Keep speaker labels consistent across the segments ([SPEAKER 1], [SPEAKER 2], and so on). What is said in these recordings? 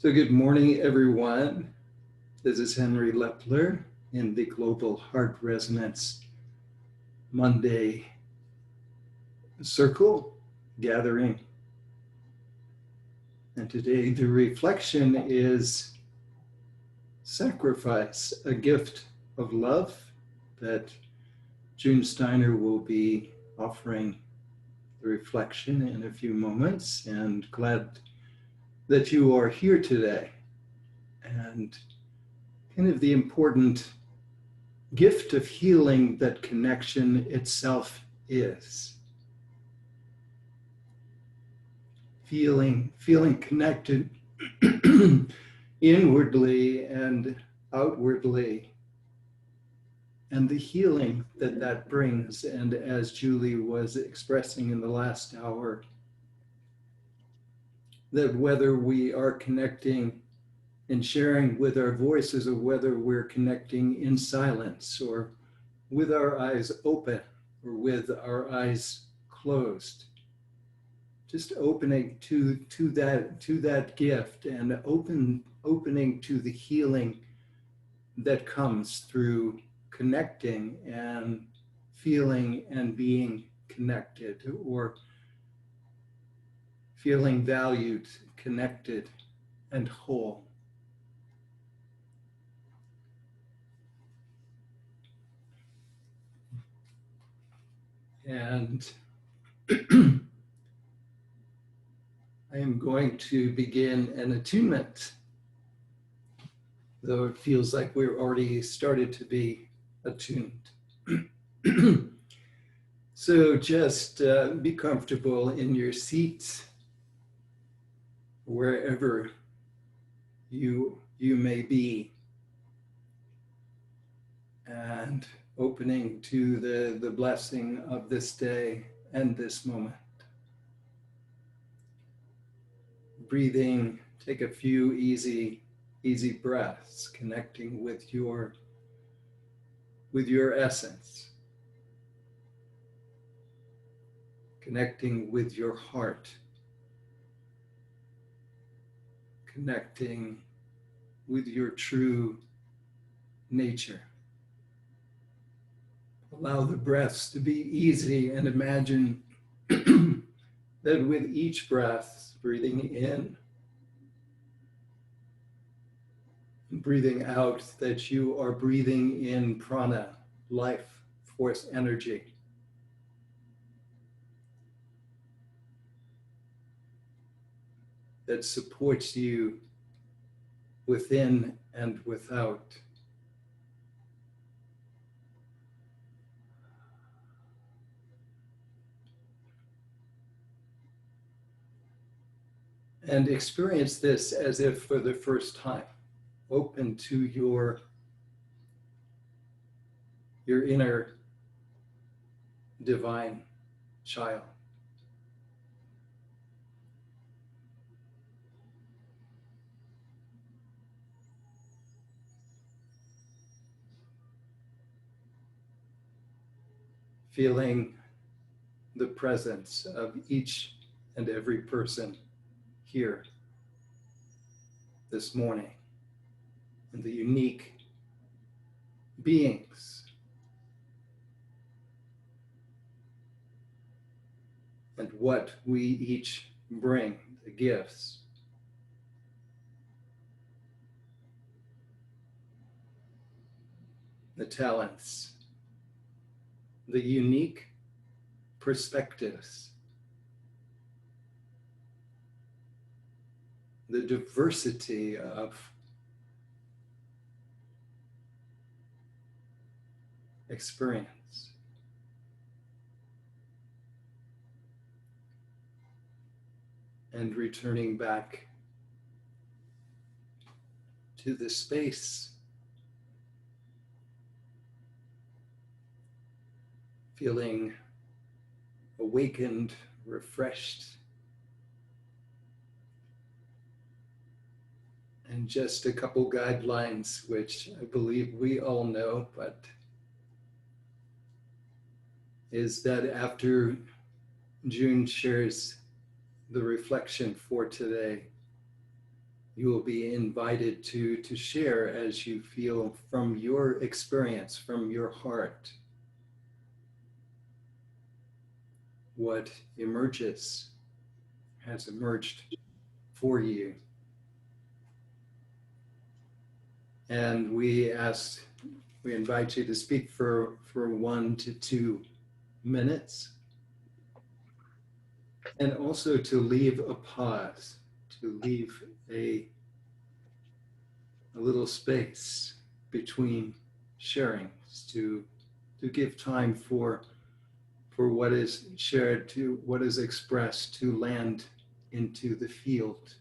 [SPEAKER 1] So good morning, everyone. This is Henry Lepler in the Global Heart Resonance Monday Circle gathering. And today the reflection is sacrifice, a gift of love that June Steiner will be offering the reflection in a few moments, and glad that you are here today. And kind of the important gift of healing that connection itself is. Feeling connected inwardly and outwardly, and the healing that that brings. And as Julie was expressing in the last hour, that whether we are connecting and sharing with our voices, or whether we're connecting in silence, or with our eyes open, or with our eyes closed, just opening to that gift, and opening to the healing that comes through connecting and feeling and being connected, or feeling valued, connected, and whole. And I am going to begin an attunement, though it feels like we're already started to be attuned. So just be comfortable in your seat, wherever you may be, and opening to the blessing of this day and this moment. Breathing, take a few easy breaths, connecting with your essence, connecting with your heart, connecting with your true nature. Allow the breaths to be easy, and imagine that with each breath, breathing in and breathing out, that you are breathing in prana, life, force, energy. That supports you within and without. And experience this as if for the first time. Open to your inner divine child. Feeling the presence of each and every person here this morning, and the unique beings and what we each bring, the gifts. The talents, the unique perspectives, the diversity of experience. And returning back to the space, feeling awakened, refreshed, and just a couple guidelines, which I believe we all know, but is that after June shares the reflection for today, You will be invited to share as you feel from your experience, from your heart, what emerges, has emerged for you. And we invite you to speak for 1 to 2 minutes, and also to leave a pause, to leave a little space between sharings, to give time for what is shared, to what is expressed, to land into the field.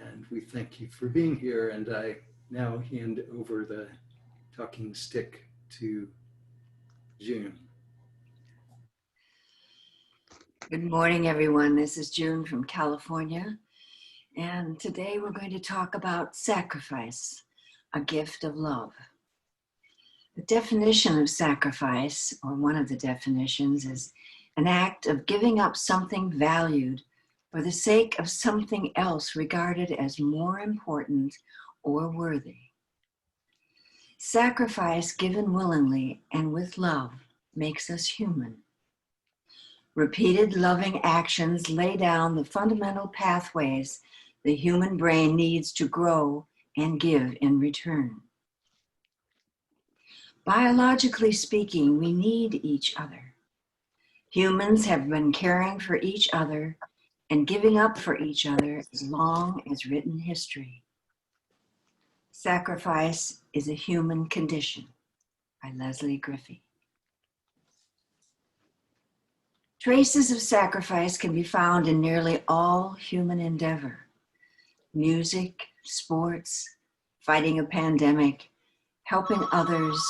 [SPEAKER 1] And we thank you for being here, and I now hand over the talking stick to June.
[SPEAKER 2] Good morning, everyone. This is June from California, and today we're going to talk about sacrifice, a gift of love. The definition of sacrifice, or one of the definitions, is an act of giving up something valued for the sake of something else regarded as more important or worthy. Sacrifice given willingly and with love makes us human. Repeated loving actions lay down the fundamental pathways the human brain needs to grow and give in return. Biologically speaking, we need each other. Humans have been caring for each other and giving up for each other as long as written history. Sacrifice is a human condition, by Leslie Griffey. Traces of sacrifice can be found in nearly all human endeavor. Music, sports, fighting a pandemic, helping others,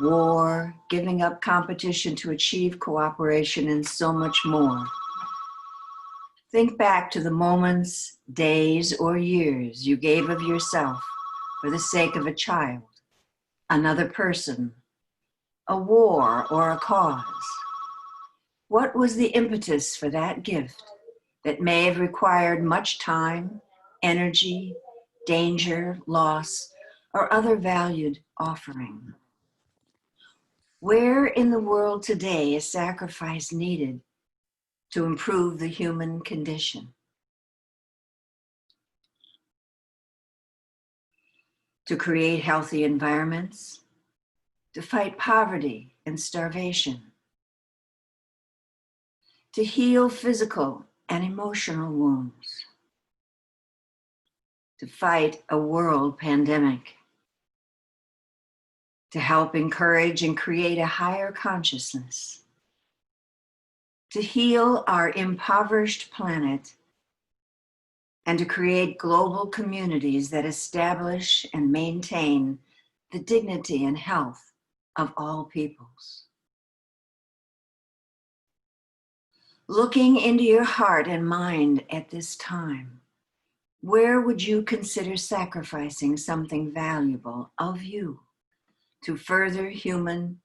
[SPEAKER 2] war, giving up competition to achieve cooperation, and so much more. Think back to the moments, days, or years you gave of yourself for the sake of a child, another person, a war, or a cause. What was the impetus for that gift that may have required much time, energy, danger, loss, or other valued offering? Where in the world today is sacrifice needed to improve the human condition? To create healthy environments, to fight poverty and starvation, to heal physical and emotional wounds, to fight a world pandemic, to help encourage and create a higher consciousness, to heal our impoverished planet, and to create global communities that establish and maintain the dignity and health of all peoples. Looking into your heart and mind at this time, where would you consider sacrificing something valuable of you to further human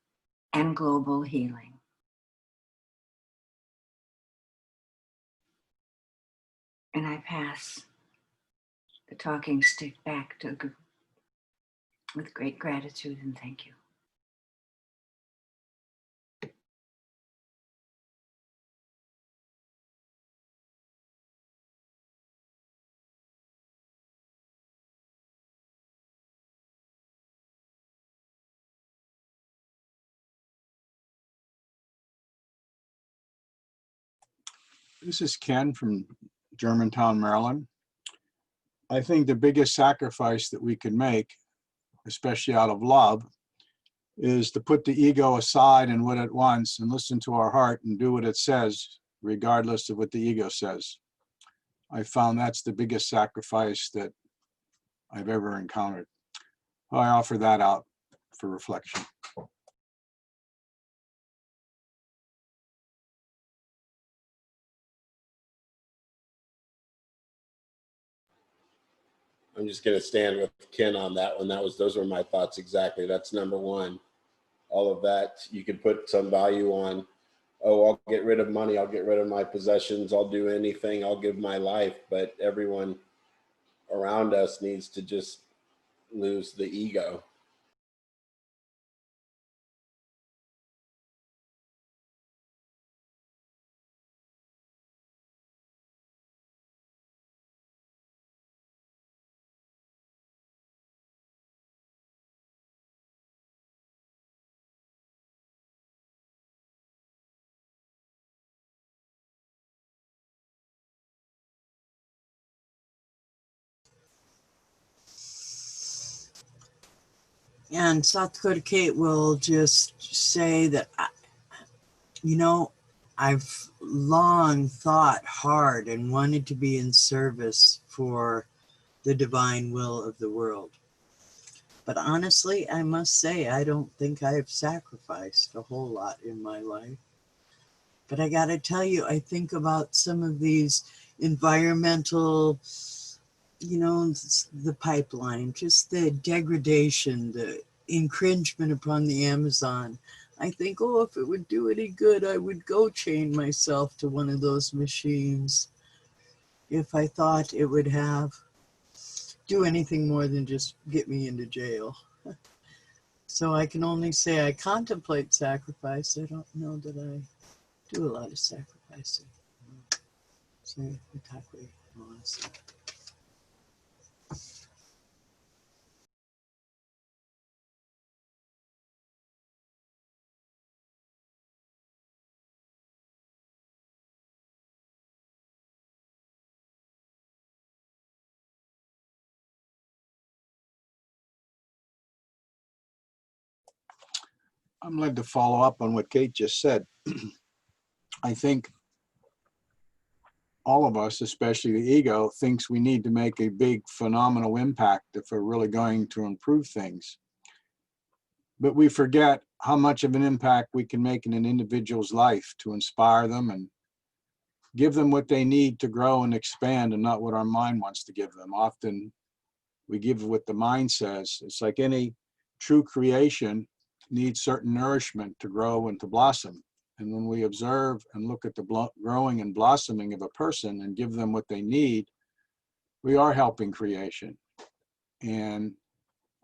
[SPEAKER 2] and global healing? And I pass the talking stick back to with great gratitude and thank you.
[SPEAKER 3] This is Ken from Germantown, Maryland. I think the biggest sacrifice that we can make, especially out of love, is to put the ego aside and what it wants and listen to our heart and do what it says, regardless of what the ego says. I found that's the biggest sacrifice that I've ever encountered. I offer that out for reflection.
[SPEAKER 4] I'm just going to stand with Ken on that one. Those were my thoughts exactly. That's number one. All of that you could put some value on oh, I'll get rid of money, I'll get rid of my possessions, I'll do anything, I'll give my life. But everyone around us needs to just lose the ego.
[SPEAKER 5] And South Dakota Kate will just say that, you know, I've long thought hard and wanted to be in service for the divine will of the world. But honestly, I must say, I don't think I have sacrificed a whole lot in my life. But I got to tell you, I think about some of these environmental, you know, the pipeline, just the degradation, the infringement upon the Amazon. I think, oh, if it would do any good, I would go chain myself to one of those machines if I thought it would do anything more than just get me into jail. So I can only say I contemplate sacrifice. I don't know that I do a lot of sacrificing. So,
[SPEAKER 3] I'm led to follow up on what Kate just said. I think all of us, especially the ego, thinks we need to make a big phenomenal impact if we're really going to improve things. But we forget how much of an impact we can make in an individual's life to inspire them and give them what they need to grow and expand, and not what our mind wants to give them. Often we give what the mind says. It's like any true creation needs certain nourishment to grow and to blossom. And when we observe and look at the growing and blossoming of a person and give them what they need, we are helping creation. And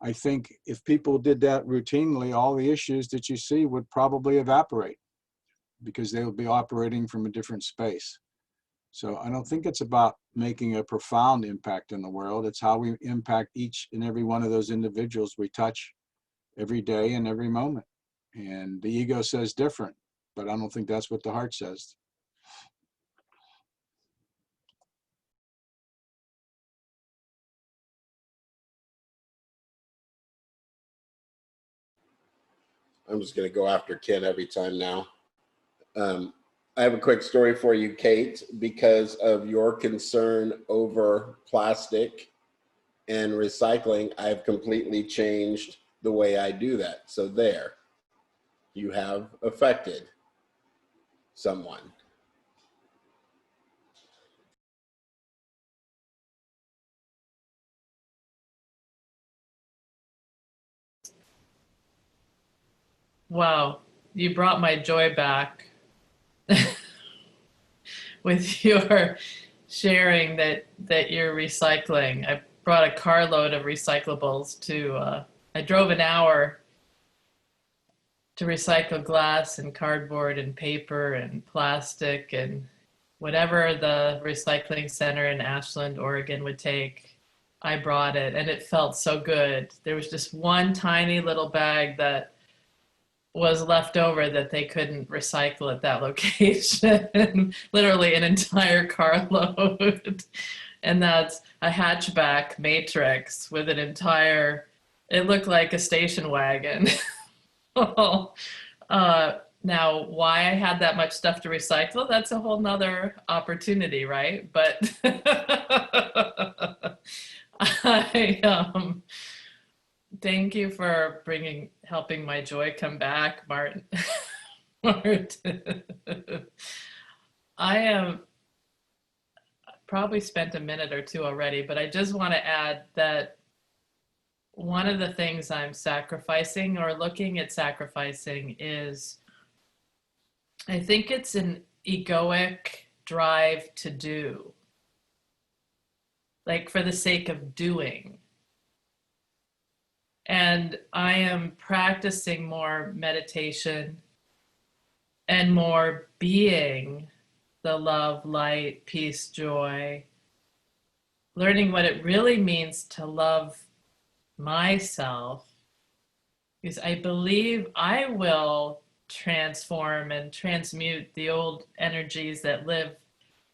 [SPEAKER 3] I think if people did that routinely, all the issues that you see would probably evaporate because they would be operating from a different space. So I don't think it's about making a profound impact in the world. It's how we impact each and every one of those individuals we touch every day and every moment. And the ego says different, but I don't think that's what the heart says.
[SPEAKER 4] I'm just going to go after Ken every time now. I have a quick story for you, Kate. Because of your concern over plastic and recycling, I've completely changed the way I do that. So there, you have affected someone.
[SPEAKER 6] Wow, you brought my joy back with your sharing that you're recycling. I brought a carload of recyclables to, I drove an hour to recycle glass and cardboard and paper and plastic and whatever the recycling center in Ashland, Oregon would take. I brought it and it felt so good. There was just one tiny little bag that was left over that they couldn't recycle at that location. Literally an entire carload. And that's a hatchback Matrix with an entire, it looked like a station wagon. Now, why I had that much stuff to recycle, that's a whole nother opportunity, right? But I, thank you for helping my joy come back, Martin. Martin. I am probably spent a minute or two already, but I just want to add that one of the things I'm sacrificing or looking at sacrificing is I think it's an egoic drive to do, like for the sake of doing. And I am practicing more meditation and more being the love, light, peace, joy, learning what it really means to love myself, because I believe I will transform and transmute the old energies that live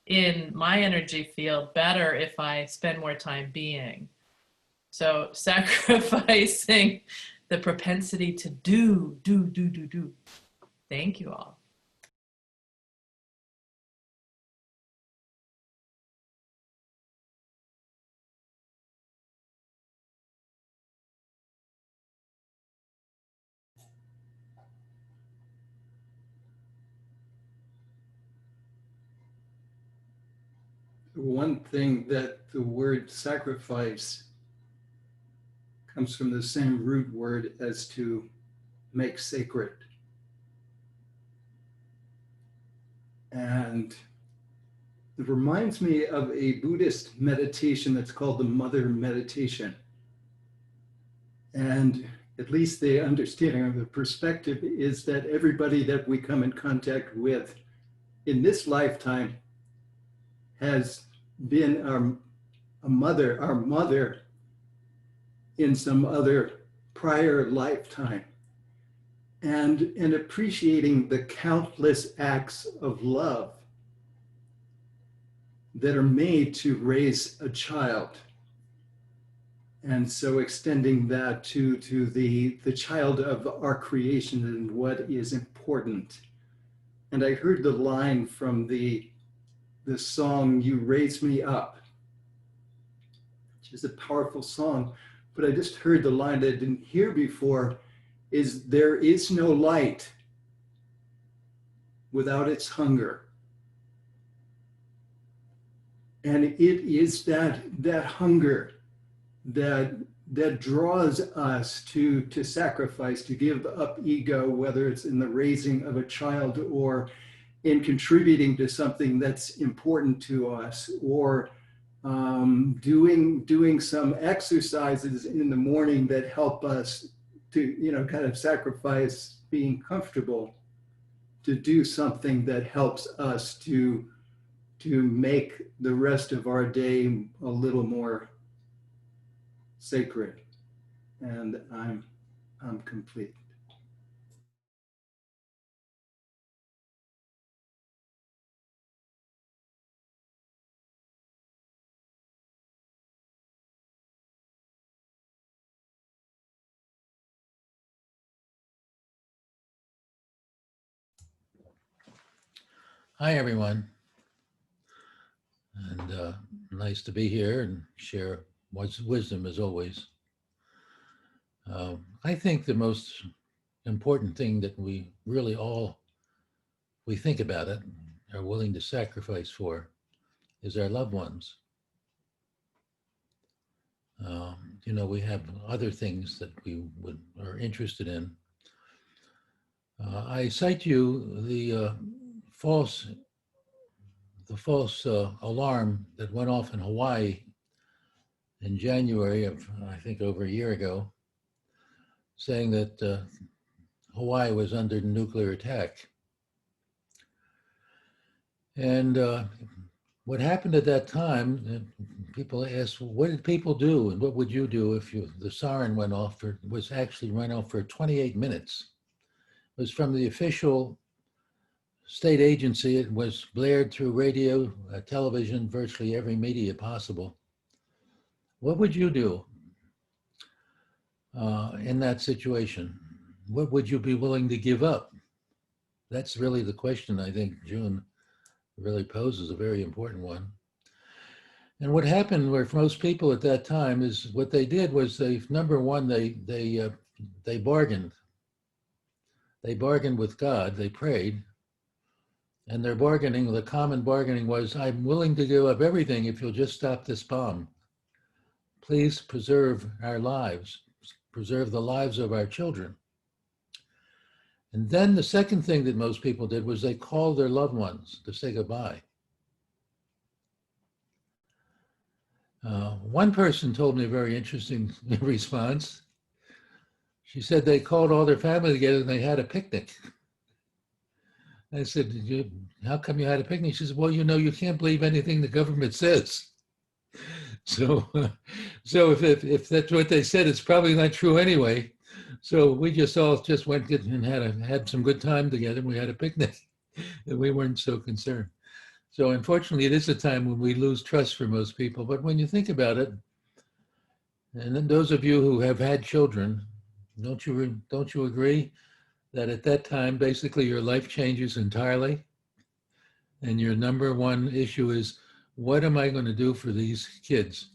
[SPEAKER 6] in my energy field better if I spend more time being. So sacrificing the propensity to do. Thank you all.
[SPEAKER 1] One thing that the word sacrifice comes from the same root word as to make sacred. And it reminds me of a Buddhist meditation that's called the Mother Meditation. And at least the understanding of the perspective is that everybody that we come in contact with in this lifetime has been our mother in some other prior lifetime. And appreciating the countless acts of love that are made to raise a child. And so extending that to the child of our creation and what is important. And I heard the line from the song, "You Raise Me Up," which is a powerful song, but I just heard the line that I didn't hear before, is there is no light without its hunger. And it is that hunger that draws us to sacrifice, to give up ego, whether it's in the raising of a child or in contributing to something that's important to us, or doing some exercises in the morning that help us to, kind of sacrifice being comfortable to do something that helps us to make the rest of our day a little more sacred. And I'm complete.
[SPEAKER 7] Hi, everyone. And nice to be here and share wisdom as always. I think the most important thing that we really we think about it, are willing to sacrifice for, is our loved ones. We have other things that we are interested in. I cite you the false alarm that went off in Hawaii in January of, I think, over a year ago, saying that Hawaii was under nuclear attack. And what happened at that time, people asked, what did people do? And what would you do if the siren went off, was actually run off for 28 minutes? It was from the official state agency. It was blared through radio, television, virtually every media possible. What would you do in that situation? What would you be willing to give up? That's really the question I think June really poses, a very important one. And what happened for most people at that time is what they did was number one, they bargained. They bargained with God, they prayed. And their bargaining, the common bargaining was, I'm willing to give up everything if you'll just stop this bomb. Please preserve our lives, preserve the lives of our children. And then the second thing that most people did was they called their loved ones to say goodbye. One person told me a very interesting response. She said they called all their family together and they had a picnic. I said, how come you had a picnic? She said, well, you can't believe anything the government says. So, so if that's what they said, it's probably not true anyway. So we just all just went and had some good time together. We had a picnic, and we weren't so concerned. So unfortunately, it is a time when we lose trust for most people. But when you think about it, and then those of you who have had children, don't you agree that at that time, basically your life changes entirely? And your number one issue is, what am I going to do for these kids?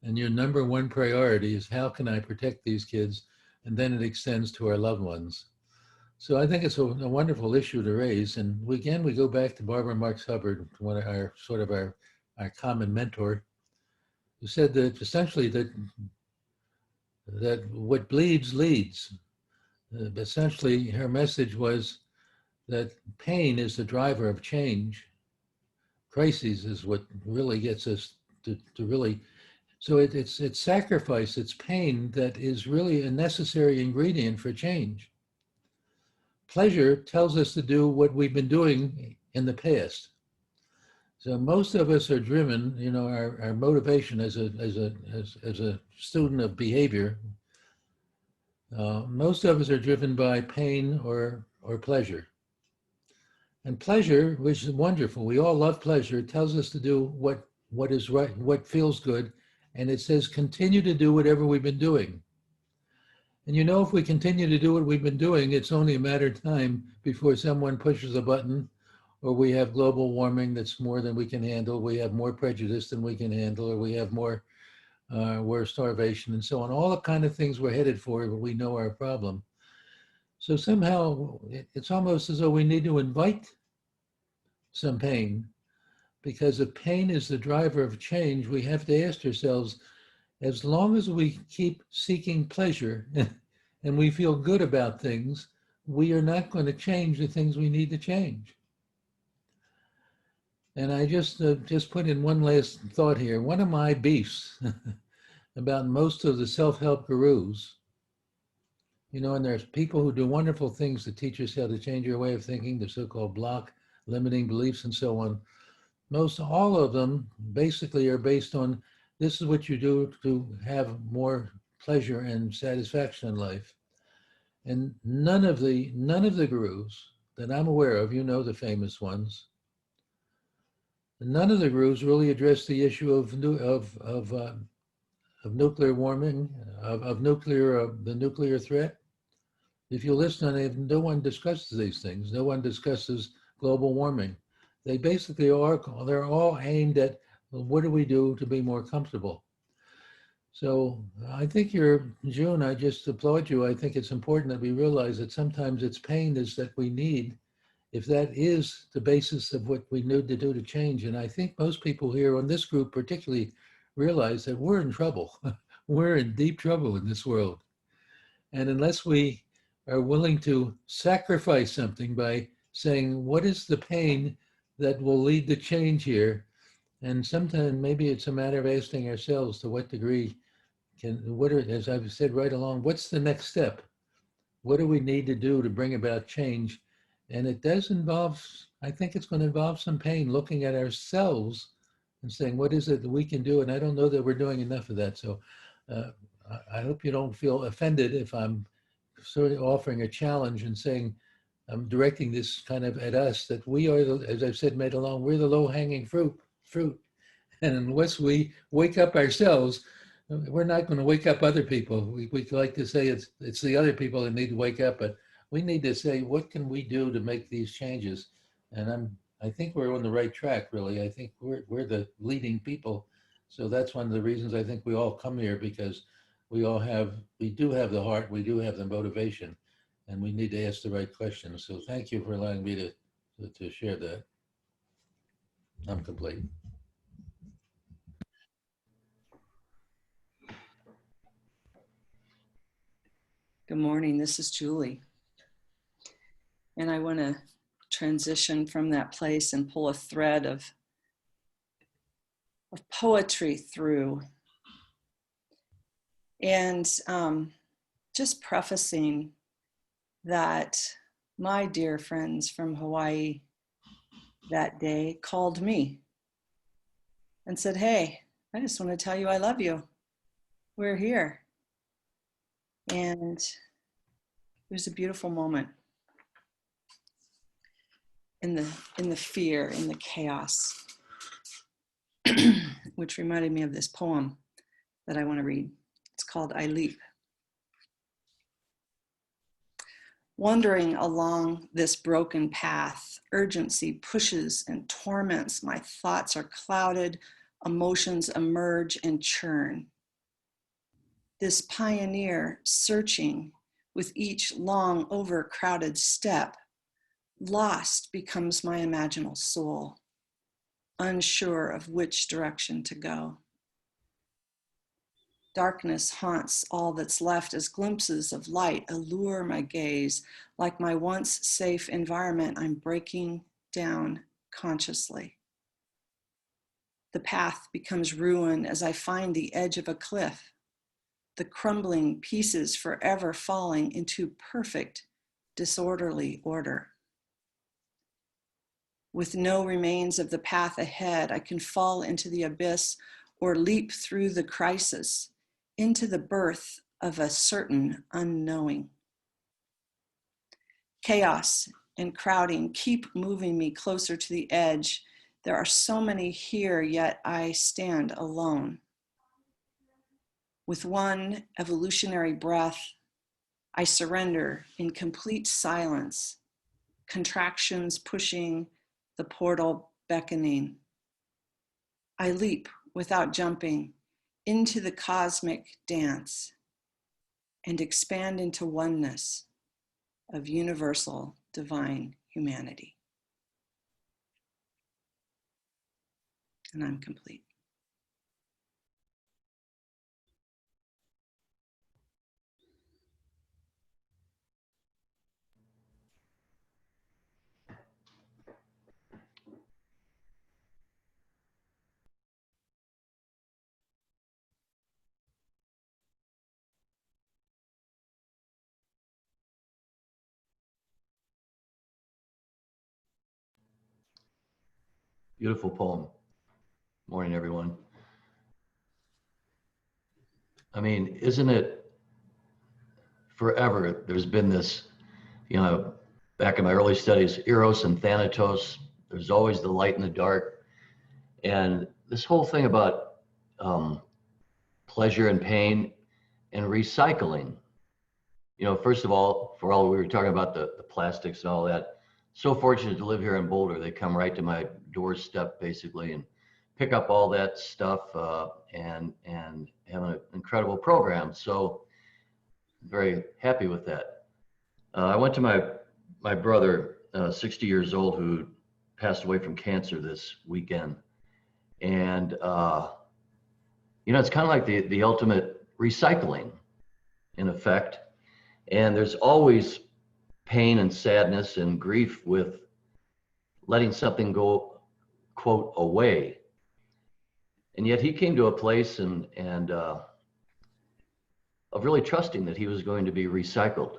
[SPEAKER 7] And your number one priority is, how can I protect these kids? And then it extends to our loved ones. So I think it's a wonderful issue to raise. And we go back to Barbara Marx Hubbard, one of our common mentor, who said that essentially that what bleeds leads. Essentially, her message was that pain is the driver of change. Crises is what really gets us to really. So it's sacrifice, it's pain that is really a necessary ingredient for change. Pleasure tells us to do what we've been doing in the past. So most of us are driven, our motivation as a student of behavior, most of us are driven by pain or pleasure. And pleasure, which is wonderful, we all love pleasure, tells us to do what is right, what feels good, and it says continue to do whatever we've been doing. And if we continue to do what we've been doing, it's only a matter of time before someone pushes a button, or we have global warming that's more than we can handle, we have more prejudice than we can handle, or we have more starvation and so on. All the kind of things we're headed for, but we know our problem. So somehow it's almost as though we need to invite some pain, because if pain is the driver of change, we have to ask ourselves, as long as we keep seeking pleasure and we feel good about things, we are not going to change the things we need to change. And I just put in one last thought here. One of my beefs about most of the self-help gurus, and there's people who do wonderful things to teach us how to change our way of thinking, the so-called block, limiting beliefs and so on. Most all of them basically are based on, this is what you do to have more pleasure and satisfaction in life. And none of the gurus that I'm aware of, the famous ones, none of the gurus really address the issue of nuclear warming, the nuclear threat. If you listen, no one discusses these things. No one discusses global warming. They basically they're all aimed at, well, what do we do to be more comfortable? So I think June, I just applaud you. I think it's important that we realize that sometimes it's pain that we need, if that is the basis of what we need to do to change. And I think most people here on this group particularly realize that we're in trouble. We're in deep trouble in this world. And unless we are willing to sacrifice something by saying, what is the pain that will lead to change here? And sometimes maybe it's a matter of asking ourselves, to what degree as I've said right along, what's the next step? What do we need to do to bring about change? And it does involve, I think it's going to involve some pain, looking at ourselves and saying, what is it that we can do? And I don't know that we're doing enough of that. So I hope you don't feel offended if I'm sort of offering a challenge and saying, I'm directing this kind of at us, that we are, as I've said, made along, we're the low-hanging fruit. And unless we wake up ourselves, we're not going to wake up other people. We like to say it's the other people that need to wake up, but we need to say, what can we do to make these changes? And I think we're on the right track, really. I think we're the leading people. So that's one of the reasons I think we all come here, because we do have the heart, we do have the motivation, and we need to ask the right questions. So thank you for allowing me to share that. I'm complete.
[SPEAKER 8] Good morning, this is Julie. And I want to transition from that place and pull a thread of poetry through. And just prefacing that my dear friends from Hawaii that day called me and said, "Hey, I just want to tell you I love you. We're here." And it was a beautiful moment in the fear, in the chaos, which reminded me of this poem that I want to read. It's called I Leap. Wandering along this broken path, urgency pushes and torments. My thoughts are clouded, emotions emerge and churn. This pioneer searching with each long overcrowded step, lost becomes my imaginal soul, unsure of which direction to go. Darkness haunts all that's left as glimpses of light allure my gaze. Like my once safe environment, I'm breaking down consciously. The path becomes ruin as I find the edge of a cliff, the crumbling pieces forever falling into perfect, disorderly order. With no remains of the path ahead, I can fall into the abyss or leap through the crisis into the birth of a certain unknowing. Chaos and crowding keep moving me closer to the edge. There are so many here, yet I stand alone. With one evolutionary breath, I surrender in complete silence, contractions pushing, the portal beckoning. I leap without jumping into the cosmic dance and expand into oneness of universal divine humanity. And I'm complete.
[SPEAKER 9] Beautiful poem. Morning, everyone. I mean, isn't it forever? There's been this, back in my early studies, Eros and Thanatos. There's always the light and the dark. And this whole thing about pleasure and pain and recycling. First of all, for all we were talking about the plastics and all that, so fortunate to live here in Boulder. They come right to my doorstep basically and pick up all that stuff and have an incredible program. So very happy with that. I went to my brother, 60 years old, who passed away from cancer this weekend. And, it's kind of like the ultimate recycling in effect. And there's always pain and sadness and grief with letting something go, quote, away. And yet he came to a place and of really trusting that he was going to be recycled.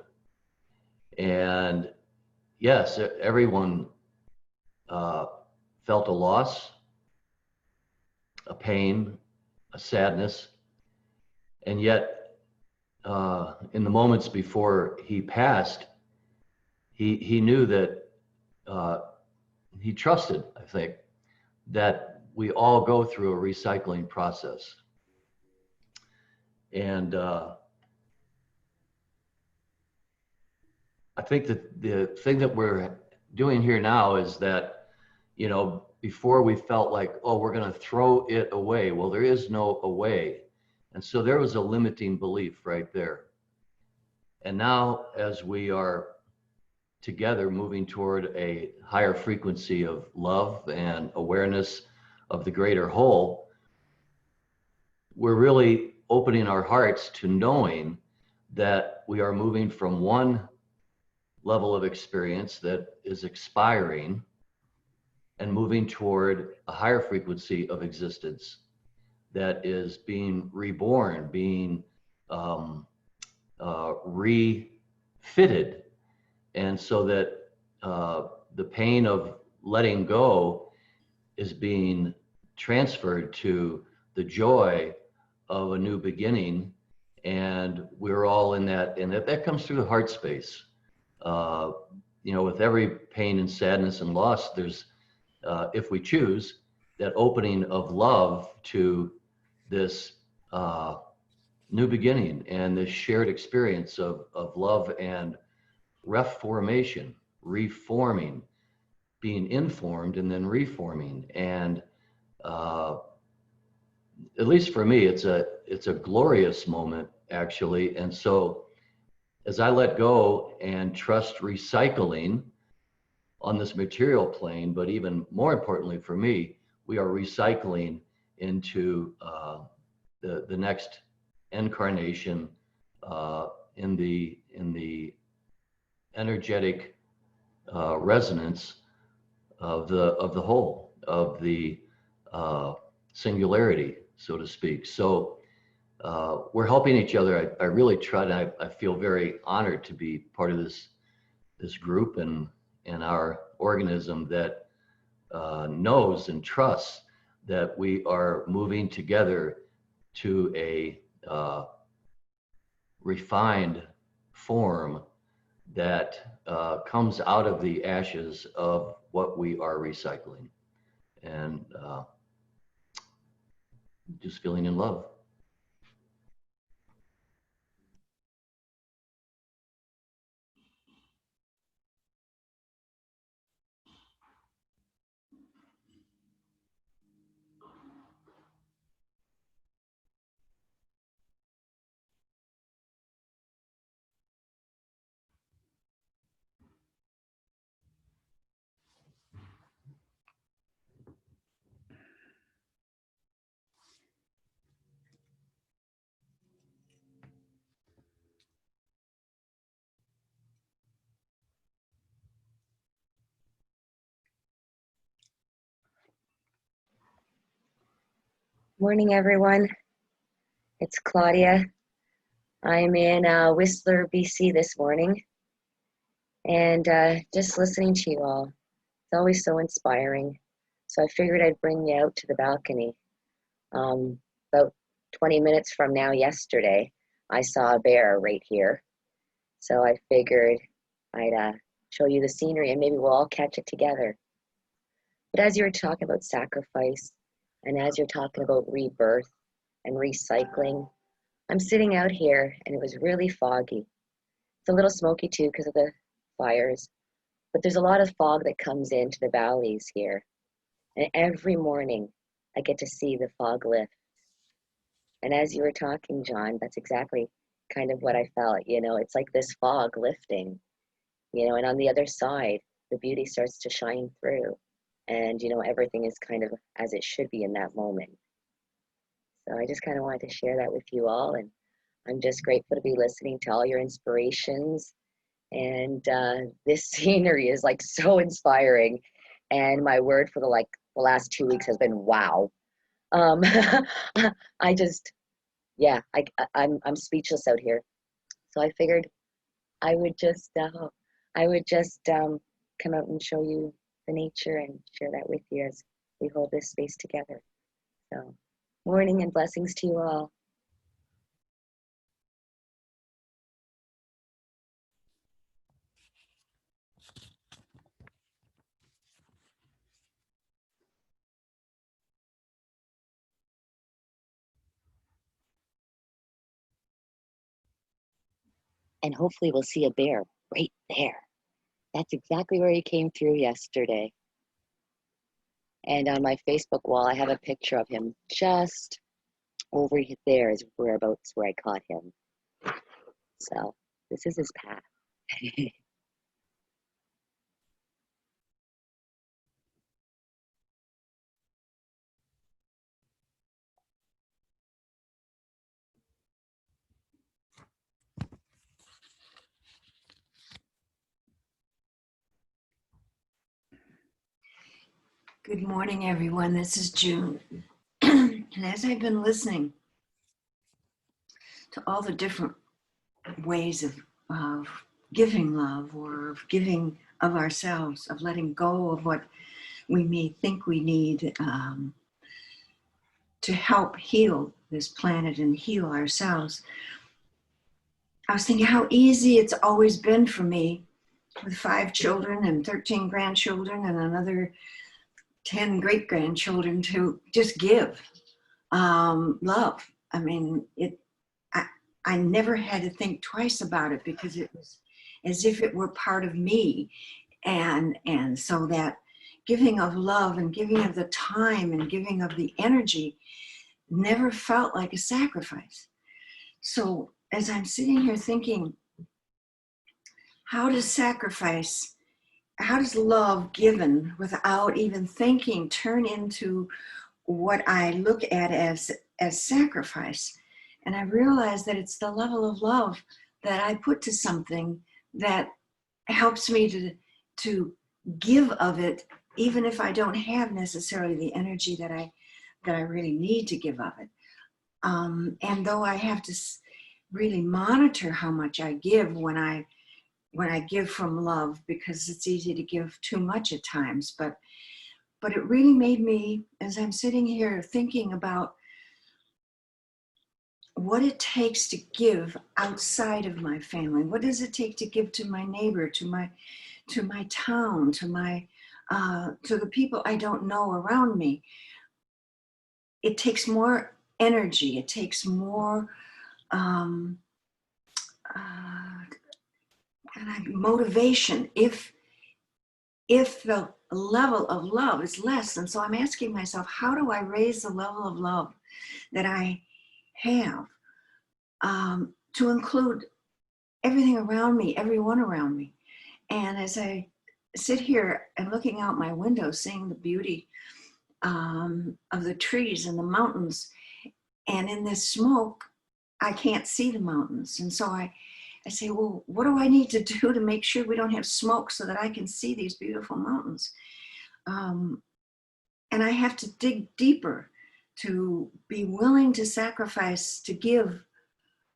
[SPEAKER 9] And yes, everyone felt a loss, a pain, a sadness. And yet, in the moments before he passed, he knew that he trusted, I think, that we all go through a recycling process. And I think that the thing that we're doing here now is that, before we felt like, oh, we're going to throw it away. Well, there is no away. And so there was a limiting belief right there. And now, as we are together moving toward a higher frequency of love and awareness of the greater whole, we're really opening our hearts to knowing that we are moving from one level of experience that is expiring and moving toward a higher frequency of existence that is being reborn, being refitted. And so that the pain of letting go is being transferred to the joy of a new beginning. And we're all in that, and that comes through the heart space. With every pain and sadness and loss, there's, if we choose, that opening of love to this new beginning and this shared experience of love and reformation, reforming, being informed and then reforming. And at least for me, it's a glorious moment, actually. And so as I let go and trust recycling on this material plane, but even more importantly for me, we are recycling into the next incarnation in the energetic resonance of the whole, of the singularity, so to speak. So we're helping each other. I really try to. I feel very honored to be part of this group and our organism that knows and trusts that we are moving together to a refined form that comes out of the ashes of what we are recycling. And just feeling in love.
[SPEAKER 10] Morning, everyone. It's Claudia. I'm in Whistler, BC this morning, and just listening to you all. It's always so inspiring. So I figured I'd bring you out to the balcony. About 20 minutes from now yesterday, I saw a bear right here. So I figured I'd show you the scenery and maybe we'll all catch it together. But as you were talking about sacrifice, and as you're talking about rebirth and recycling, I'm sitting out here and it was really foggy. It's a little smoky too because of the fires, but there's a lot of fog that comes into the valleys here. And every morning I get to see the fog lift. And as you were talking, John, that's exactly kind of what I felt. It's like this fog lifting, and on the other side, the beauty starts to shine through. And, everything is kind of as it should be in that moment. So I just kind of wanted to share that with you all. And I'm just grateful to be listening to all your inspirations. And this scenery is like so inspiring. And my word for the last 2 weeks has been wow. I just, yeah, I'm speechless out here. So I figured I would just come out and show you the nature and share that with you as we hold this space together. So morning and blessings to you all. And hopefully we'll see a bear right there. That's exactly where he came through yesterday. And on my Facebook wall, I have a picture of him just over there is whereabouts where I caught him. So this is his path.
[SPEAKER 2] Good morning, everyone. This is June. And as I've been listening to all the different ways of giving love or of giving of ourselves, of letting go of what we may think we need to help heal this planet and heal ourselves, I was thinking how easy it's always been for me with 5 children and 13 grandchildren and another 10 great-grandchildren to just give love. I mean, I never had to think twice about it because it was as if it were part of me. And so that giving of love and giving of the time and giving of the energy never felt like a sacrifice. So as I'm sitting here thinking, how does love given without even thinking turn into what I look at as sacrifice? And I realize that it's the level of love that I put to something that helps me to give of it, even if I don't have necessarily the energy that I really need to give of it. And though I have to really monitor how much I give when I give from love, because it's easy to give too much at times, but it really made me, as I'm sitting here thinking about what it takes to give outside of my family. What does it take to give to my neighbor, to my town, to the people I don't know around me? It takes more energy. It takes more motivation if the level of love is less. And so I'm asking myself, how do I raise the level of love that I have to include everything around me, everyone around me? And as I sit here and looking out my window, seeing the beauty of the trees and the mountains, and in this smoke, I can't see the mountains. And so I say, well, what do I need to do to make sure we don't have smoke so that I can see these beautiful mountains? And I have to dig deeper to be willing to sacrifice, to give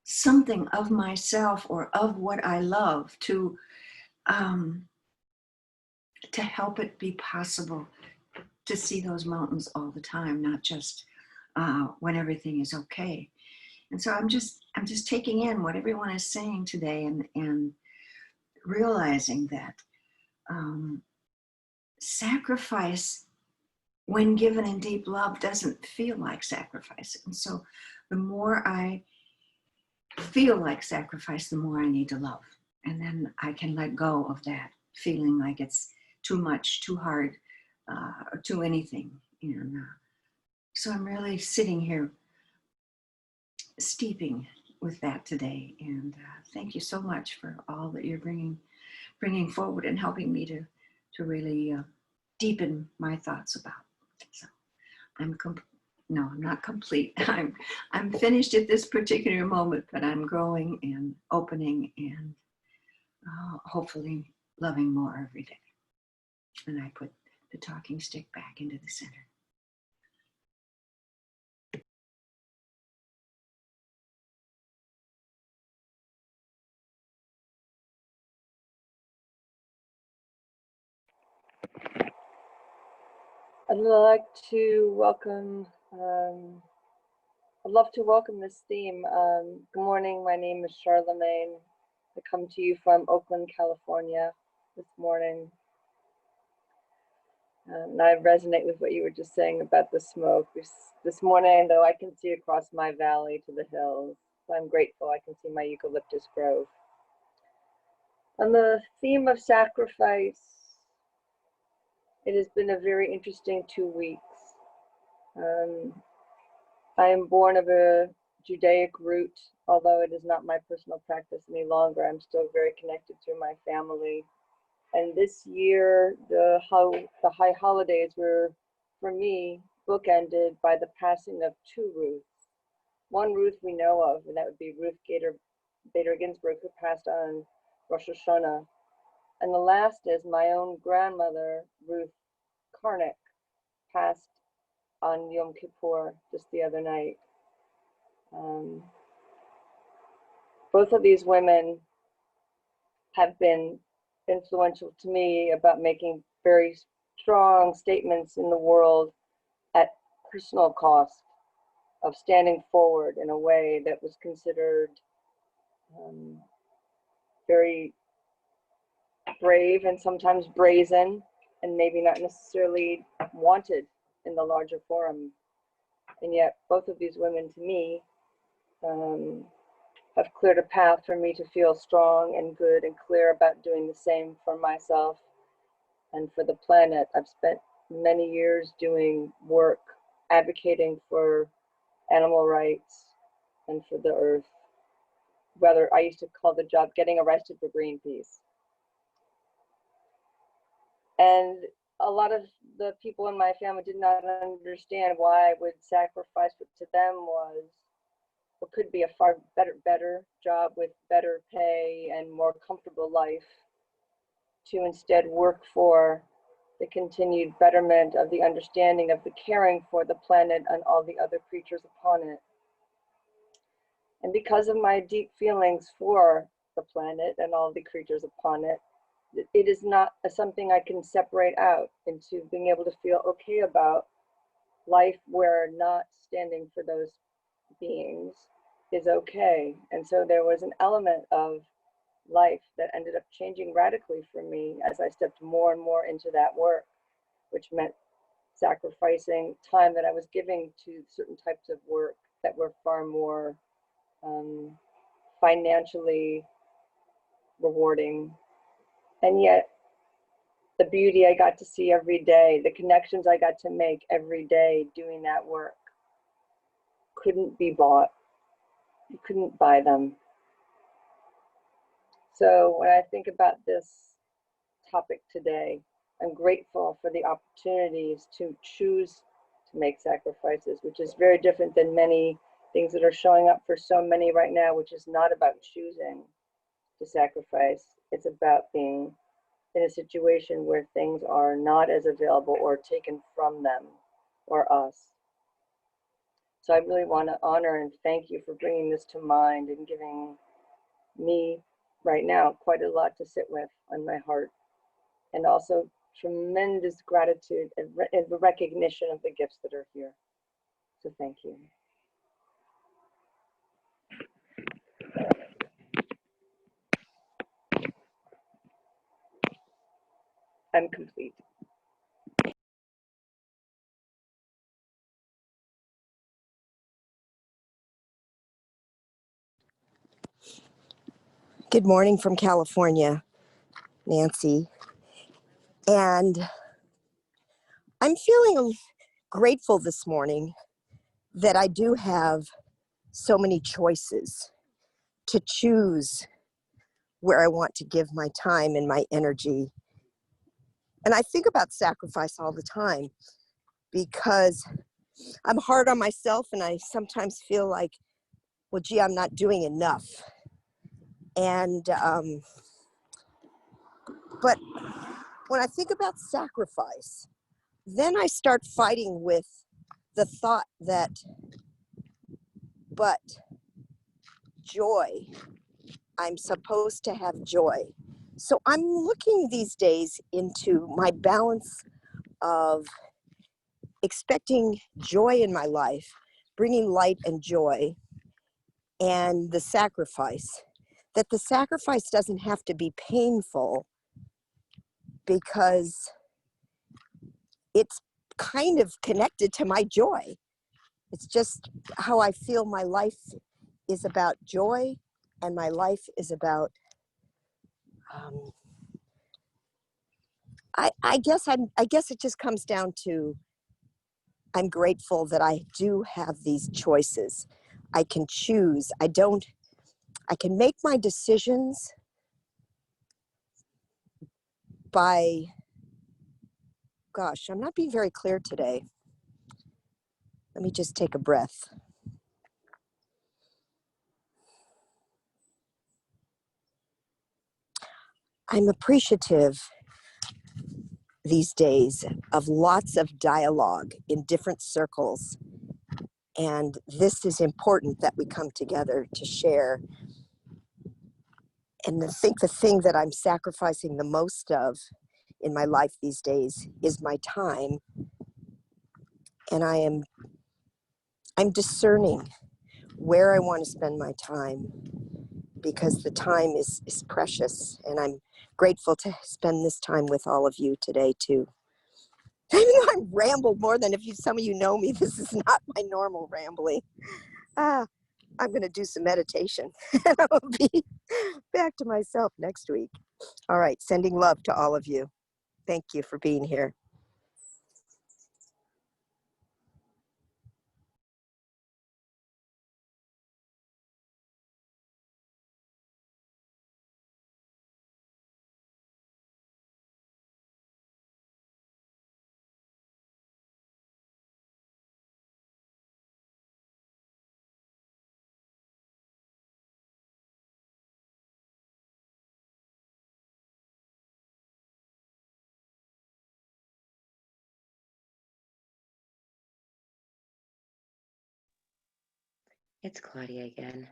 [SPEAKER 2] something of myself or of what I love to help it be possible to see those mountains all the time, not just when everything is okay. And so I'm just taking in what everyone is saying today and realizing that sacrifice, when given in deep love, doesn't feel like sacrifice. And so the more I feel like sacrifice, the more I need to love. And then I can let go of that feeling like it's too much, too hard, or too anything. And so I'm really sitting here steeping with that today. And thank you so much for all that you're bringing forward and helping me to really deepen my thoughts about. So I'm not complete. I'm finished at this particular moment, but I'm growing and opening and hopefully loving more every day. And I put the talking stick back into the center.
[SPEAKER 11] I'd like to welcome, I'd love to welcome this theme. Good morning, my name is Charlemagne. I come to you from Oakland, California this morning. And I resonate with what you were just saying about the smoke. This morning, though, I can see across my valley to the hills. So I'm grateful I can see my eucalyptus grove. On the theme of sacrifice, it has been a very interesting 2 weeks. I am born of a Judaic root, although it is not my personal practice any longer. I'm still very connected to my family. And this year, the high holidays were, for me, bookended by the passing of 2 Ruths. One Ruth we know of, and that would be Ruth Bader Ginsburg, who passed on Rosh Hashanah. And the last is my own grandmother, Ruth Karnick, passed on Yom Kippur just the other night. Both of these women have been influential to me about making very strong statements in the world at personal cost of standing forward in a way that was considered very brave and sometimes brazen, and maybe not necessarily wanted in the larger forum. And yet both of these women, to me, have cleared a path for me to feel strong and good and clear about doing the same for myself and for the planet. I've spent many years doing work advocating for animal rights and for the earth. Whether I used to call the job getting arrested for Greenpeace. And a lot of the people in my family did not understand why I would sacrifice what to them was what could be a far better job with better pay and more comfortable life, to instead work for the continued betterment of the understanding of the caring for the planet and all the other creatures upon it. And because of my deep feelings for the planet and all the creatures upon it, it is not something I can separate out into being able to feel okay about life where not standing for those beings is okay. And so there was an element of life that ended up changing radically for me as I stepped more and more into that work, which meant sacrificing time that I was giving to certain types of work that were far more financially rewarding. And yet the beauty I got to see every day, the connections I got to make every day doing that work couldn't be bought. You couldn't buy them. So when I think about this topic today, I'm grateful for the opportunities to choose to make sacrifices, which is very different than many things that are showing up for so many right now, which is not about choosing to sacrifice. It's about being in a situation where things are not as available or taken from them or us. So I really want to honor and thank you for bringing this to mind and giving me right now quite a lot to sit with on my heart, and also tremendous gratitude and the recognition of the gifts that are here. So thank you. I'm complete.
[SPEAKER 12] Good morning from California, Nancy. And I'm feeling grateful this morning that I do have so many choices to choose where I want to give my time and my energy. And I think about sacrifice all the time because I'm hard on myself and I sometimes feel like, well, gee, I'm not doing enough. And, but when I think about sacrifice, then I start fighting with the thought that, but joy, I'm supposed to have joy. So I'm looking these days into my balance of expecting joy in my life, bringing light and joy, and the sacrifice. That the sacrifice doesn't have to be painful because it's kind of connected to my joy. It's just how I feel my life is about joy, and my life is about, I guess it just comes down to, I'm grateful that I do have these choices. I can choose. I can make my decisions by, gosh, I'm not being very clear today. Let me just take a breath. I'm appreciative these days of lots of dialogue in different circles. And this is important that we come together to share. And I think the thing that I'm sacrificing the most of in my life these days is my time. And I'm discerning where I want to spend my time, because the time is precious. And I'm grateful to spend this time with all of you today too. Even though I rambled more than some of you know me, this is not my normal rambling. I'm going to do some meditation and I'll be back to myself next week. All right, sending love to all of you. Thank you for being here.
[SPEAKER 10] It's Claudia again.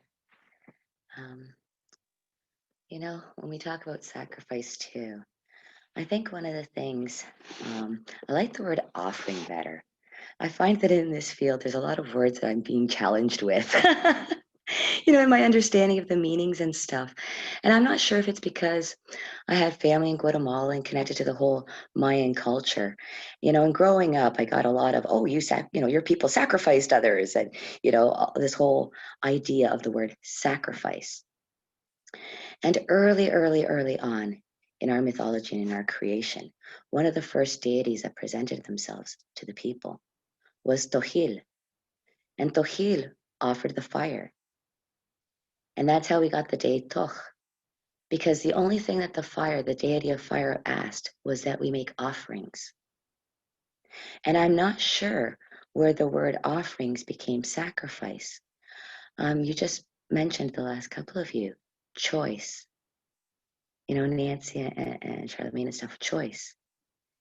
[SPEAKER 10] You know, when we talk about sacrifice too, I think one of the things, I like the word offering better. I find that in this field, there's a lot of words that I'm being challenged with, you know, in my understanding of the meanings and stuff. And I'm not sure if it's because I have family in Guatemala and connected to the whole Mayan culture, you know, and growing up, I got a lot of, oh, you know, your people sacrificed others, and, you know, this whole idea of the word sacrifice. And early on in our mythology and in our creation, one of the first deities that presented themselves to the people was Tohil. And Tohil offered the fire. And that's how we got the day Toch. Because the only thing that the deity of fire, asked was that we make offerings. And I'm not sure where the word offerings became sacrifice. You just mentioned, the last couple of you, choice. You know, Nancy and Charlemagne and stuff, choice.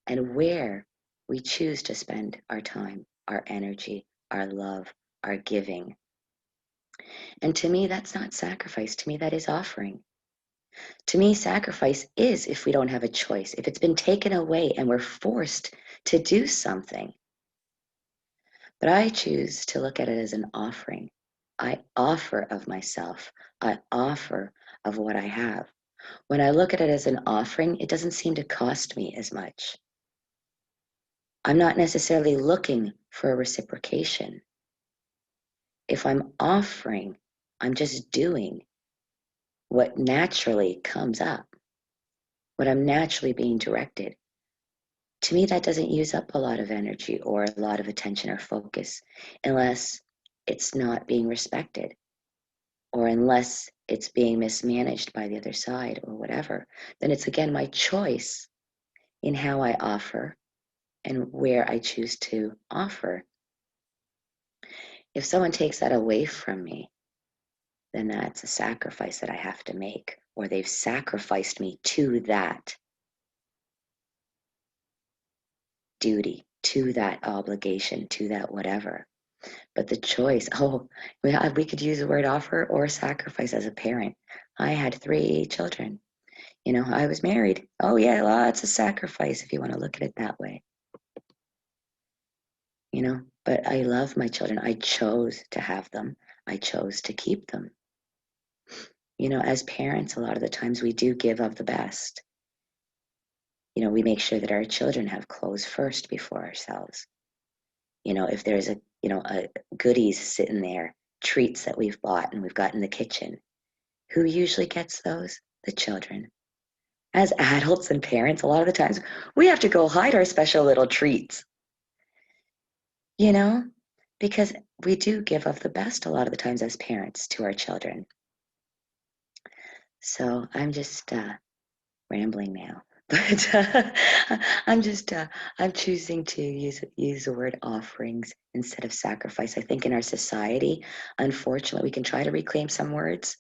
[SPEAKER 10] And where we choose to spend our time, our energy, our love, our giving. And to me, that's not sacrifice. To me, that is offering. To me, sacrifice is if we don't have a choice, if it's been taken away and we're forced to do something. But I choose to look at it as an offering. I offer of myself. I offer of what I have. When I look at it as an offering, it doesn't seem to cost me as much. I'm not necessarily looking for a reciprocation. If I'm offering, I'm just doing what naturally comes up, what I'm naturally being directed. To me, that doesn't use up a lot of energy or a lot of attention or focus unless it's not being respected, or unless it's being mismanaged by the other side or whatever. Then it's again my choice in how I offer and where I choose to offer. If someone takes that away from me, then that's a sacrifice that I have to make, or they've sacrificed me to that duty, to that obligation, to that whatever. But the choice, we could use the word offer or sacrifice as a parent. I had 3 children. You know, I was married. Oh yeah, well, it's a sacrifice if you want to look at it that way. You know, but I love my children. I chose to have them. I chose to keep them. You know, as parents, a lot of the times we do give of the best. You know, we make sure that our children have clothes first before ourselves. You know, if there's a goodies sitting there, treats that we've bought and we've got in the kitchen, who usually gets those? The children. As adults and parents, a lot of the times we have to go hide our special little treats. You know, because we do give of the best a lot of the times as parents to our children. So I'm just rambling now. But I'm choosing to use the word offerings instead of sacrifice. I think in our society, unfortunately, we can try to reclaim some words,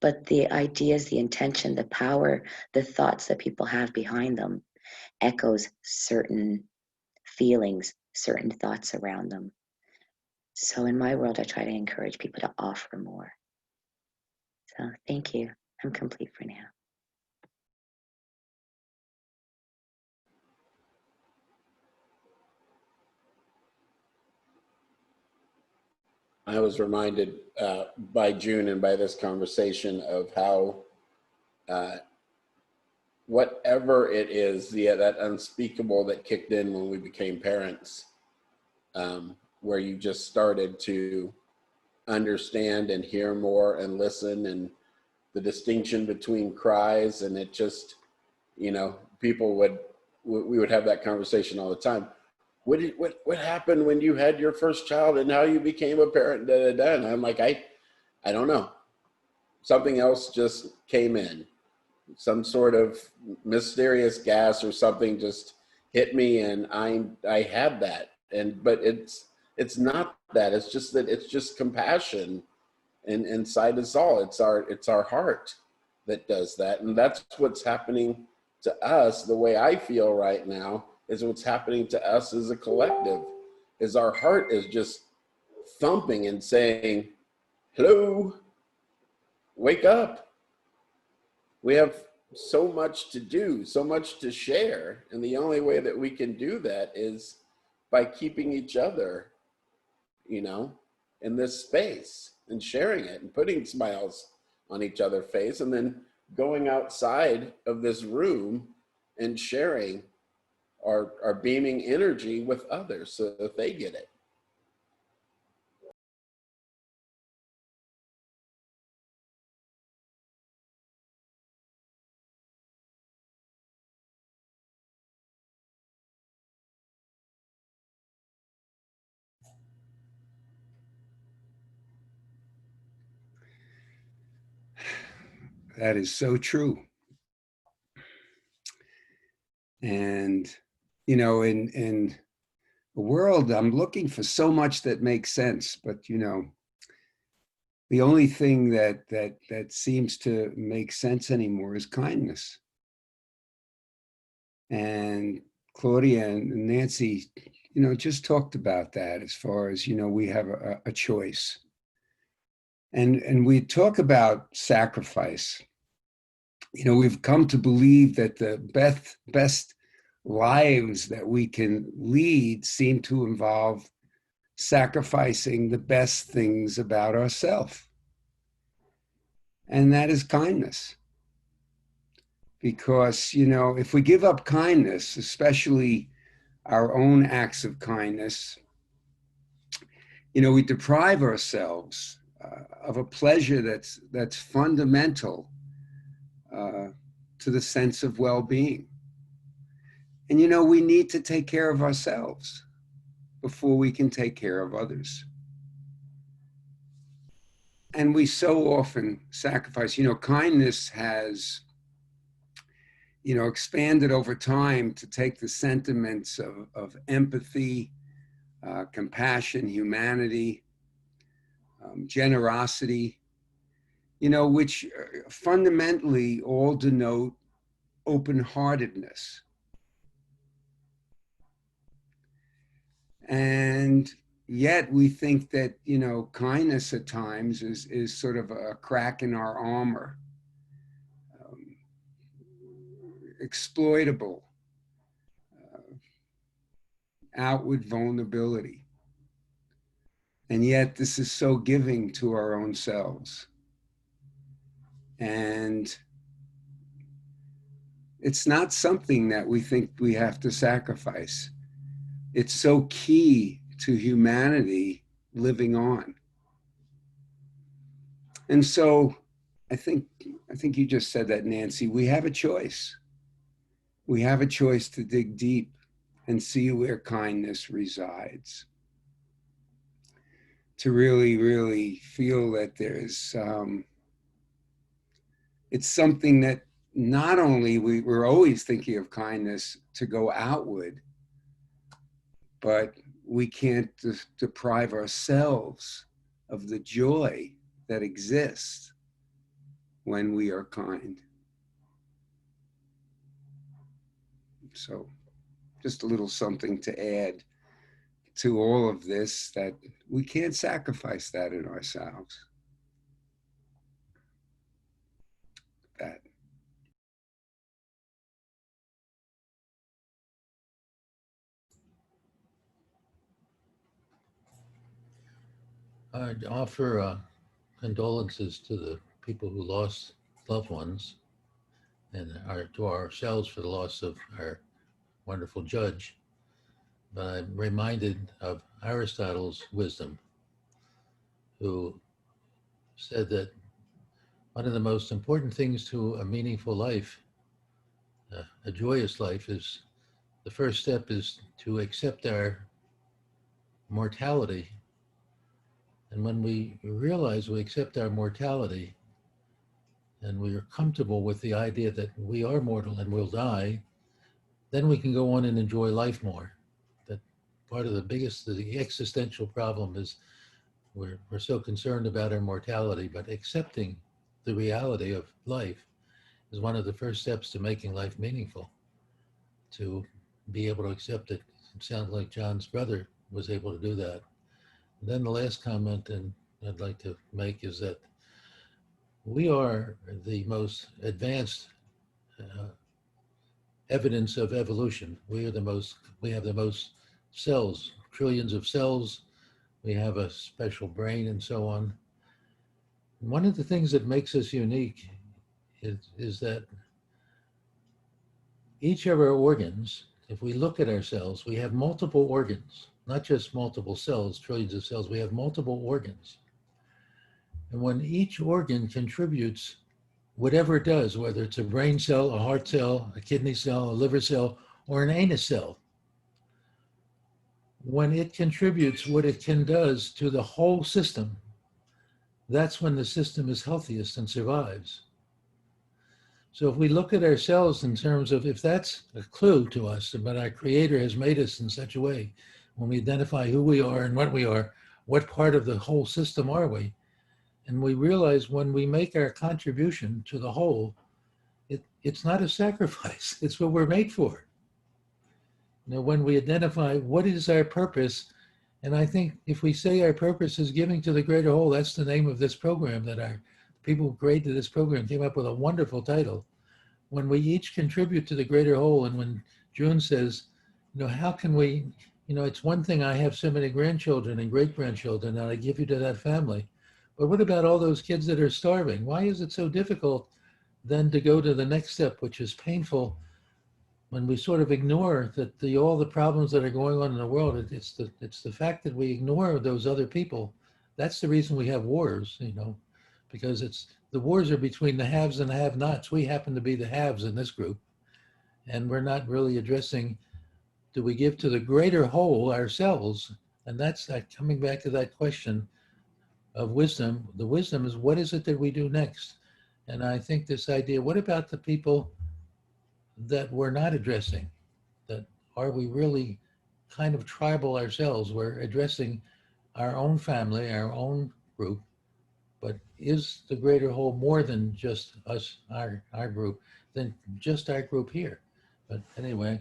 [SPEAKER 10] but the ideas, the intention, the power, the thoughts that people have behind them echoes certain feelings, certain thoughts around them. So in my world, I try to encourage people to offer more. So thank you. I'm complete for now.
[SPEAKER 4] I was reminded by June and by this conversation of how whatever it is, that unspeakable that kicked in when we became parents, where you just started to understand and hear more and listen, and the distinction between cries, and it just, people we would have that conversation all the time. What happened when you had your first child and how you became a parent? Da, da, da. And I'm like, I don't know. Something else just came in. Some sort of mysterious gas or something just hit me, and I had that. But it's not that. It's just that it's just compassion inside us all. It's our heart that does that, and that's what's happening to us. The way I feel right now is what's happening to us as a collective. Is our heart is just thumping and saying, "Hello, wake up." We have so much to do, so much to share, and the only way that we can do that is by keeping each other, in this space, and sharing it and putting smiles on each other's face, and then going outside of this room and sharing our beaming energy with others so that they get it.
[SPEAKER 13] That is so true. And, in the world, I'm looking for so much that makes sense, but, the only thing that seems to make sense anymore is kindness. And Claudia and Nancy, just talked about that as far as, we have a choice. And we talk about sacrifice. We've come to believe that the best lives that we can lead seem to involve sacrificing the best things about ourselves. And that is kindness. Because, if we give up kindness, especially our own acts of kindness, we deprive ourselves of a pleasure that's fundamental to the sense of well-being. And we need to take care of ourselves before we can take care of others. And we so often sacrifice. Kindness has expanded over time to take the sentiments of empathy, compassion, humanity, generosity, which fundamentally all denote open-heartedness. And yet we think that, kindness at times is sort of a crack in our armor, exploitable, outward vulnerability. And yet this is so giving to our own selves. And it's not something that we think we have to sacrifice. It's so key to humanity living on. And so I think you just said that, Nancy, we have a choice. We have a choice to dig deep and see where kindness resides. To really, really feel that there's, it's something that not only we're always thinking of kindness to go outward, but we can't deprive ourselves of the joy that exists when we are kind. So just a little something to add to all of this, that we can't sacrifice that in ourselves. That.
[SPEAKER 7] I'd offer condolences to the people who lost loved ones, and to ourselves for the loss of our wonderful judge. But I'm reminded of Aristotle's wisdom, who said that one of the most important things to a meaningful life, a joyous life, is the first step is to accept our mortality. And when we realize we accept our mortality and we are comfortable with the idea that we are mortal and will die, then we can go on and enjoy life more. That part of the existential problem is we're so concerned about our mortality, but accepting the reality of life is one of the first steps to making life meaningful, to be able to accept it. It sounds like John's brother was able to do that. And then the last comment and I'd like to make is that we are the most advanced evidence of evolution. We have the most cells, trillions of cells. We have a special brain and so on. One of the things that makes us unique is that each of our organs, if we look at ourselves, we have multiple organs, not just multiple cells, trillions of cells, we have multiple organs. And when each organ contributes whatever it does, whether it's a brain cell, a heart cell, a kidney cell, a liver cell, or an anus cell, when it contributes what it does to the whole system, that's when the system is healthiest and survives. So if we look at ourselves in terms of, if that's a clue to us about our Creator has made us in such a way, when we identify who we are and what we are, what part of the whole system are we? And we realize when we make our contribution to the whole, it's not a sacrifice, it's what we're made for. You know, when we identify what is our purpose, and I think if we say our purpose is giving to the greater whole, that's the name of this program, that our people who created this program came up with a wonderful title. When we each contribute to the greater whole, and when June says, you know, how can we, you know, it's one thing I have so many grandchildren and great-grandchildren, and I give you to that family. But what about all those kids that are starving? Why is it so difficult then to go to the next step, which is painful, when we sort of ignore that all the problems that are going on in the world? It's the fact that we ignore those other people. That's the reason we have wars, you know, because the wars are between the haves and the have-nots. We happen to be the haves in this group, and we're not really addressing, do we give to the greater whole ourselves? And that's that, coming back to that question of wisdom. The wisdom is, what is it that we do next? And I think this idea, what about the people that we're not addressing? That are we really kind of tribal ourselves? We're addressing our own family, our own group, but is the greater whole more than just us, our group, than just our group here? But anyway,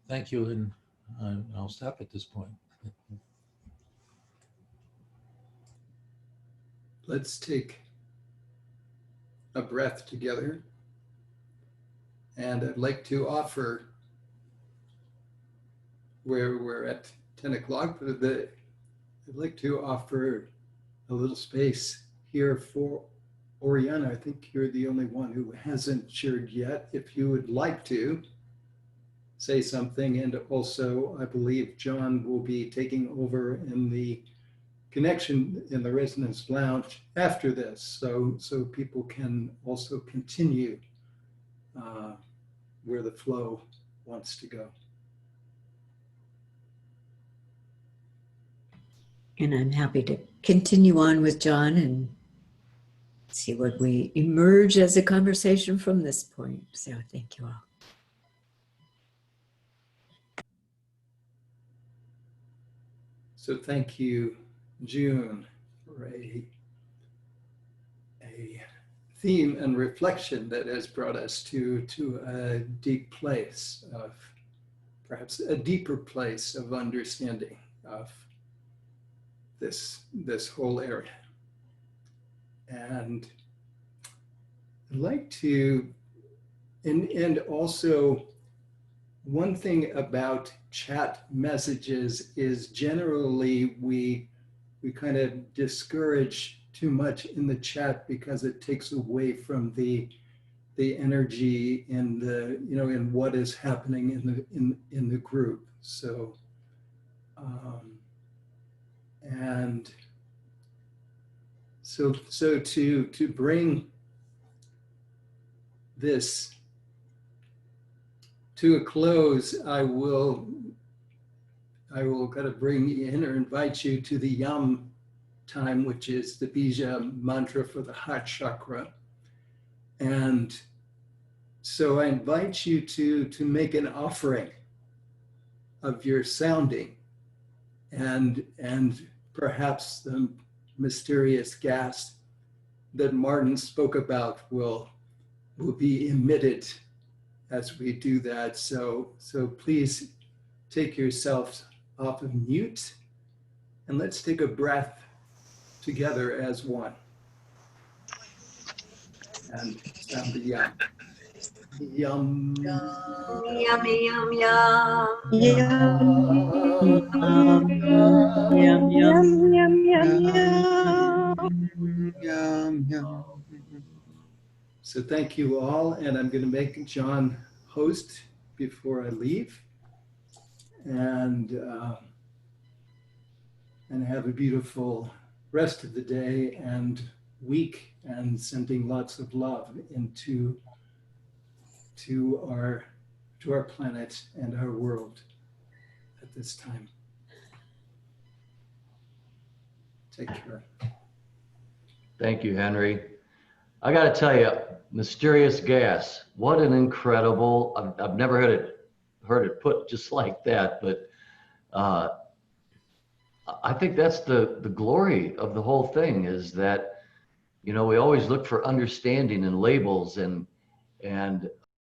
[SPEAKER 7] thank you, and I'll stop at this point.
[SPEAKER 1] Let's take a breath together. And I'd like to offer, where we're at 10 o'clock, but I'd like to offer a little space here for Oriana. I think you're the only one who hasn't shared yet. If you would like to say something, and also I believe John will be taking over in the connection in the Resonance Lounge after this, so people can also continue where the flow wants to go.
[SPEAKER 14] And I'm happy to continue on with John and see what we emerge as a conversation from this point. So thank you all.
[SPEAKER 1] So thank you, June, for a theme and reflection that has brought us to a deep place of perhaps a deeper place of understanding of this whole area. And I'd like to, and also one thing about chat messages is generally we kind of discourage too much in the chat because it takes away from the energy in the, you know, in what is happening in the group. So and so to bring this to a close, I will kind of bring in or invite you to the Yam time, which is the Bija mantra for the heart chakra. And so I invite you to make an offering of your sounding, and perhaps the mysterious gas that Martin spoke about will be emitted as we do that. So please take yourselves off of mute and let's take a breath together as one. And sound the yum. Yum.
[SPEAKER 2] Yum, yum, yum.
[SPEAKER 5] Yum, yum,
[SPEAKER 13] Yum.
[SPEAKER 1] So thank you all, and I'm going to make John host before I leave, and have a beautiful rest of the day and week, and sending lots of love into our planet and our world at this time. Take care.
[SPEAKER 9] Thank you, Henry. I got to tell you, mysterious gas. What an incredible! I've never heard it put just like that. But I think that's the glory of the whole thing, is that, you know, we always look for understanding and labels, and